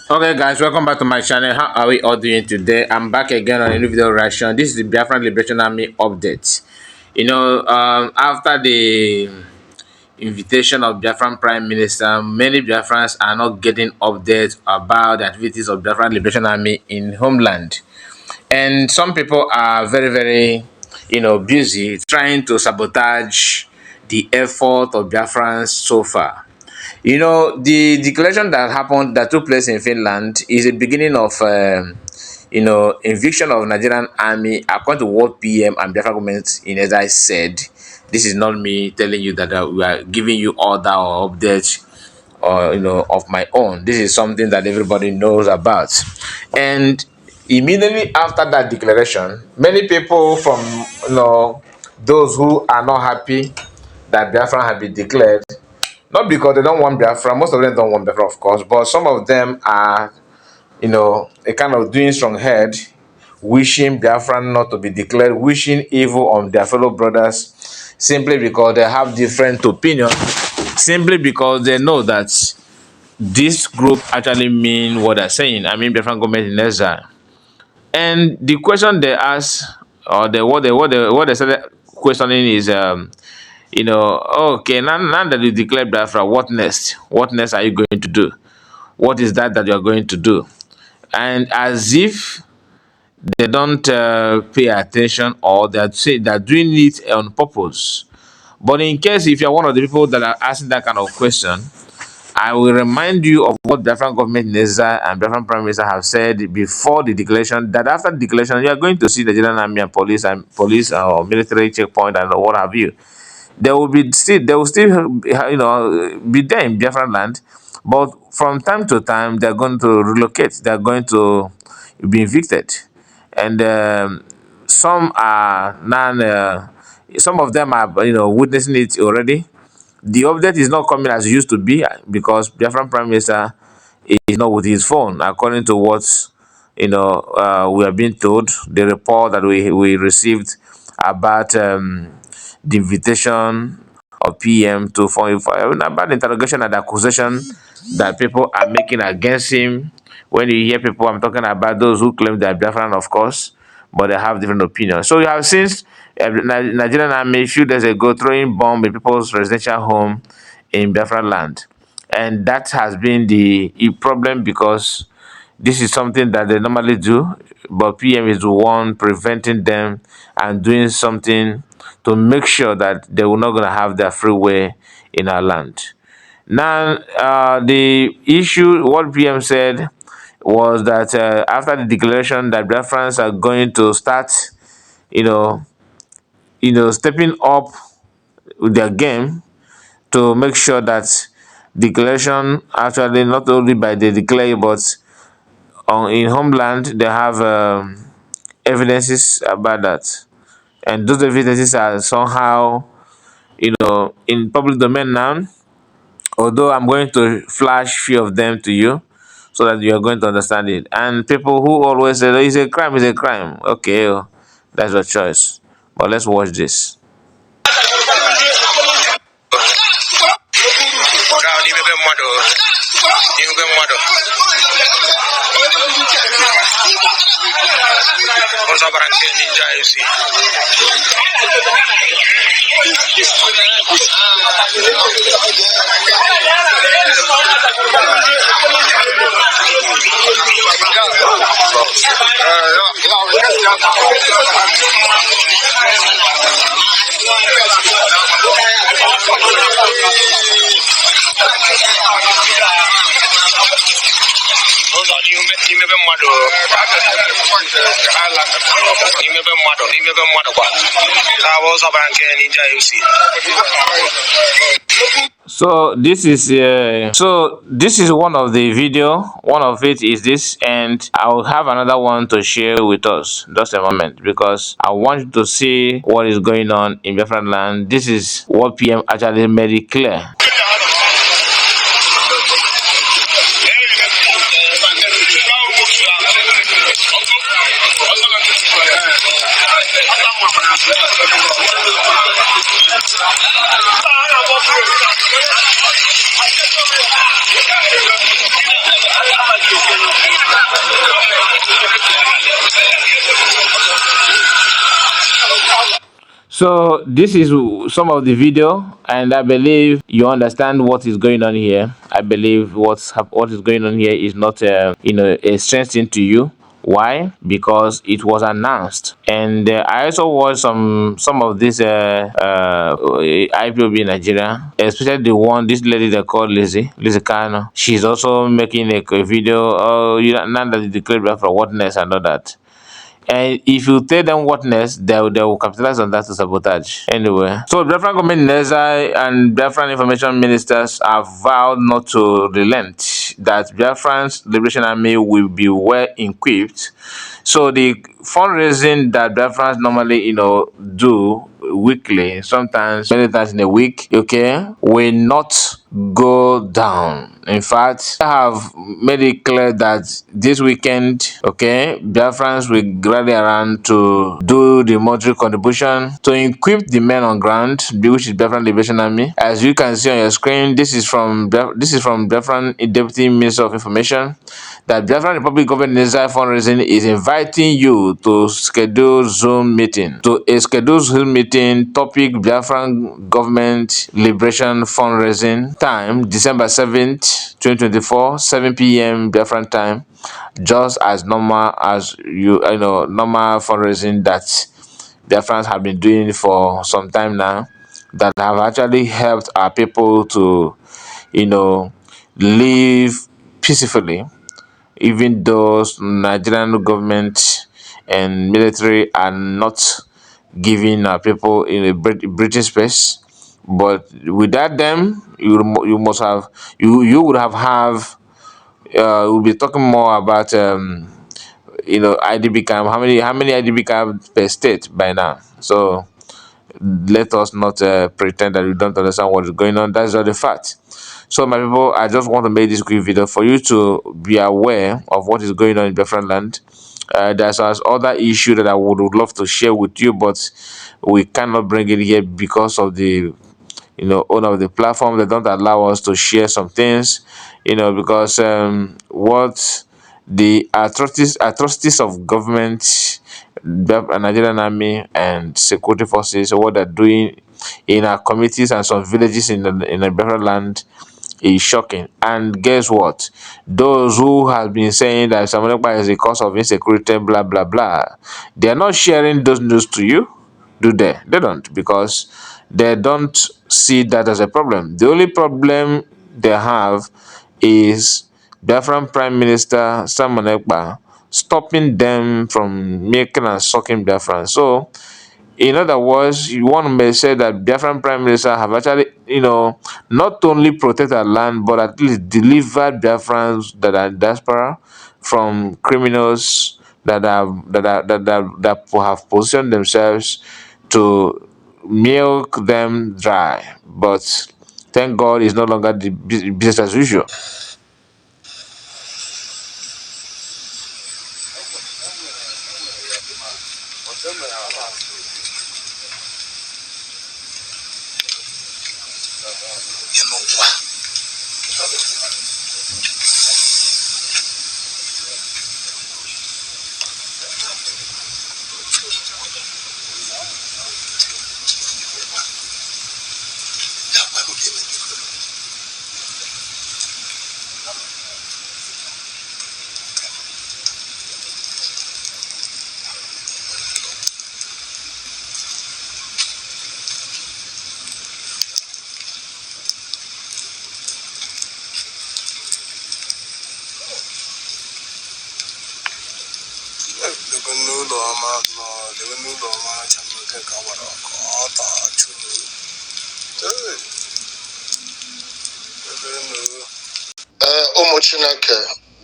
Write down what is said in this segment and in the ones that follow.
Okay, guys, welcome back to my channel. How are we all doing today? I'm back again on a new video reaction. This is the Biafran Liberation Army update. After the invitation of Biafran Prime Minister, many Biafrans are not getting updates about the activities of Biafran Liberation Army in homeland. And some people are very busy trying to sabotage the effort of Biafrans so far. The declaration that took place in Finland is the beginning of, eviction of Nigerian army, according to what PM and Biafra government in Ezra said. This is not me telling you that we are giving you order or updates or of my own. This is something that everybody knows about. And immediately after that declaration, many people from those who are not happy that Biafra had been declared, not because they don't want Biafra, most of them don't want Biafra, of course, but some of them are, a kind of doing strong head, wishing Biafra not to be declared, wishing evil on their fellow brothers, simply because they have different opinions, simply because they know that this group actually mean what they're saying. I mean, Biafra government in exile. And the question they ask, or what they started questioning is, okay, now that you declared Biafra, what next? What next are you going to do? What is that you are going to do? And as if they don't pay attention, or they're doing it on purpose. But in case if you're one of the people that are asking that kind of question, I will remind you of what Biafran government minister and Biafran prime minister have said before the declaration, that after the declaration you are going to see the Nigerian army and police or military checkpoint and what have you. They will still be there in Biafran land, but from time to time they are going to relocate. They are going to be evicted, and some are non. Some of them are witnessing it already. The update is not coming as it used to be because Biafran Prime Minister is not with his phone, according to what we are being told. The report that we received about the invitation of PM to about the interrogation and accusation that people are making against him. When you hear people, I'm talking about those who claim they are Biafran, of course, but they have different opinions. So you have since Nigerian army a few days ago throwing bomb in people's residential home in Biafra land, and that has been the problem because this is something that they normally do, but PM is the one preventing them and doing something to make sure that they will not going to have their free way in our land. Now, the issue, what PM said was that after the declaration that Biafrans are going to start, you know, stepping up with their game to make sure that declaration actually not only by the declare but in homeland they have evidences about that, and those evidences are somehow in public domain now. Although I'm going to flash few of them to you so that you are going to understand it. And people who always say, "Oh, it's a crime, it's a crime." Okay, that's your choice. But let's watch this. So this is one of the video. One of it is this, and I will have another one to share with us. Just a moment, because I want you to see what is going on in Biafra land. This is what PM actually made it clear. So this is some of the video, and I believe you understand what is going on here. I believe what is going on here is not a strange thing to you. Why? Because it was announced, and I also watched some of this IPOB in Nigeria, especially the one this lady they call Lizzie Kano. She's also making a video. Oh, now that you declared Biafra, what next and all that. And if you tell them what next, they will capitalize on that to sabotage. Anyway, so Biafran government in exile and Biafran information ministers have vowed not to relent, that Biafran's Liberation Army will be well equipped. So the fundraising that Biafrans normally, do weekly, sometimes many times in a week, okay, will not go down. In fact, I have made it clear that this weekend, okay, Biafrans will rally around to do the monetary contribution to equip the men on ground, which is Biafran Liberation Army. As you can see on your screen, this is from Biafran Deputy Minister of Information, that Biafran Republic Government in Exile Fundraising is inviting you to schedule Zoom meeting. To a scheduled Zoom meeting, topic Biafran Government Liberation Fundraising, time December 7th, 2024, 7 p.m. Biafran time, just as normal as normal fundraising that Biafrans have been doing for some time now, that have actually helped our people to, live peacefully, even though Nigerian government and military are not giving our people in a breathing space. But without them, you must have you would have we'll be talking more about IDB camp. How many IDB camp per state by now? So let us not pretend that we don't understand what is going on. That's not the fact. So my people, I just want to make this quick video for you to be aware of what is going on in Biafran land. There's other issue that I would love to share with you, but we cannot bring it here because of the owner of the platform. They don't allow us to share some things, because what the atrocities of government, Nigerian army and security forces, what they're doing in our communities and some villages in the Biafra land is shocking. And guess what? Those who have been saying that Samonekpa is the cause of insecurity, blah blah blah, they are not sharing those news to you, do they? They don't, because they don't see that as a problem. The only problem they have is Biafran Prime Minister Samonekpa stopping them from making and sucking Biafran. So in other words, one may say that Biafran Prime Minister have actually, not only protected land, but at least delivered Biafrans that are in diaspora from criminals that have positioned themselves to milk them dry. But thank God it's no longer the business as usual.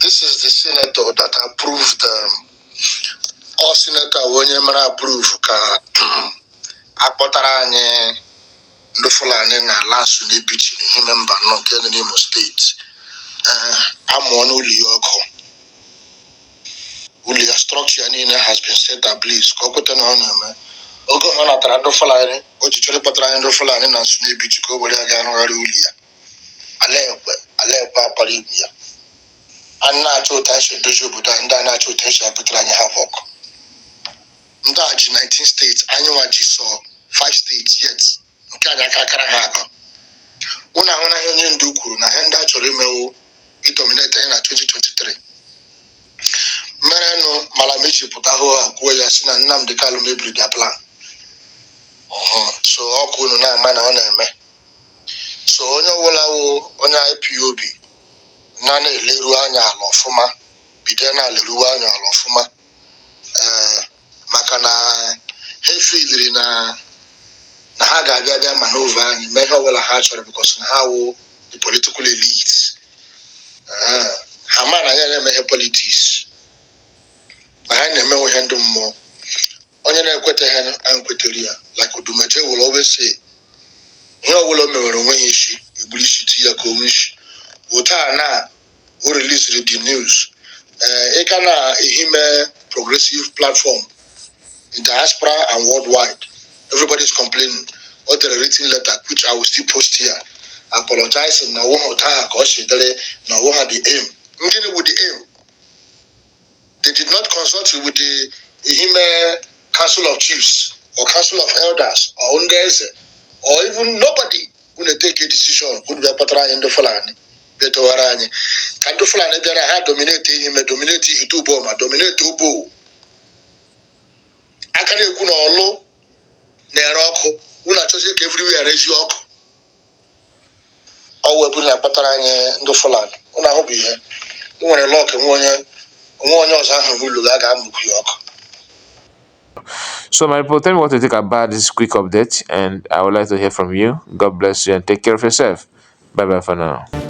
This is the senator that approved all senator onye mara approve ka akpọtara anyị ndị Fulani na lasu n'ebichi n'ime mba nọ nke dị n'Imo steeti amụọ n'ụlọ ya ọkụ. Ụlọ ya structure niile has been set ablaze ka ọ kweta na ọ na-eme. Oge ọ natara ndị Fulani o ji chọrọ ịkpọtara anyị ndị Fulani na nsu n'ebichi ka o were ya gaa n'ọrụ ụlọ ya. Ala ekwe akpara ibu ya. And natural tension dojo buda and natural tension putting havoc. Ndaji 19 states, annual so 5 states yet nke anyị aka akara ha aka. Ụnụ ahụ na ihe onye ndu kwuru na ihe ndị a chọrọ imewu idominate anyị na 2023 merenụ Malamechi pụta hụ ha kwuo ya si na Nnamdi Kanu mebiri their plan. So ọ kwụ unu na-ama na ọ na-eme. So onye ọbụla wụ onye IPOB na-eleru anya ala ọfụma bido na-eleru anya ala ọfụma maka na ha filiri na ha ga-abịa manova anyị mee ihe ọbụla ha chọrọ because na ha wụ the political elite. Ha ma na ya na-emeghe politics na ha na-emenwe ihe ndị mmụọ. Onye na-ekweteghị anyị kwetere ya like Odumeje will always say ihe ọbụla o mewere onwe ya isi egburu isi ti ya ka onwe isi. Otu a na o released the news ị ka na-ehime progressive platform in diaspora and worldwide. Everybody is complaining. Or the written letter, which I will still post here, apologizing. Now, one time, now what had the aim? With the aim, they did not consult with the Council of Chiefs or Council of Elders or Unders or even nobody who they take a decision. Could be a patron in the Fulani. Beto Arani. Can the Fulani then dominate him, dominate Itubo, dominate Ubo? I can't even know. Na-ere ụlọ achọzi ka everywhere ezi ọkụ ọwụ ebu na-akpatara anyị ndị Fulani. Ụlọ ahụ bụ ihe nwere lọk nwe onye ọzọ ahụ n'ụlọ ga ga-amụkwu ya ọkụ. So my people, tell me what you think about this quick update, and I would like to hear from you. God bless you and take care of yourself. Bye bye for now.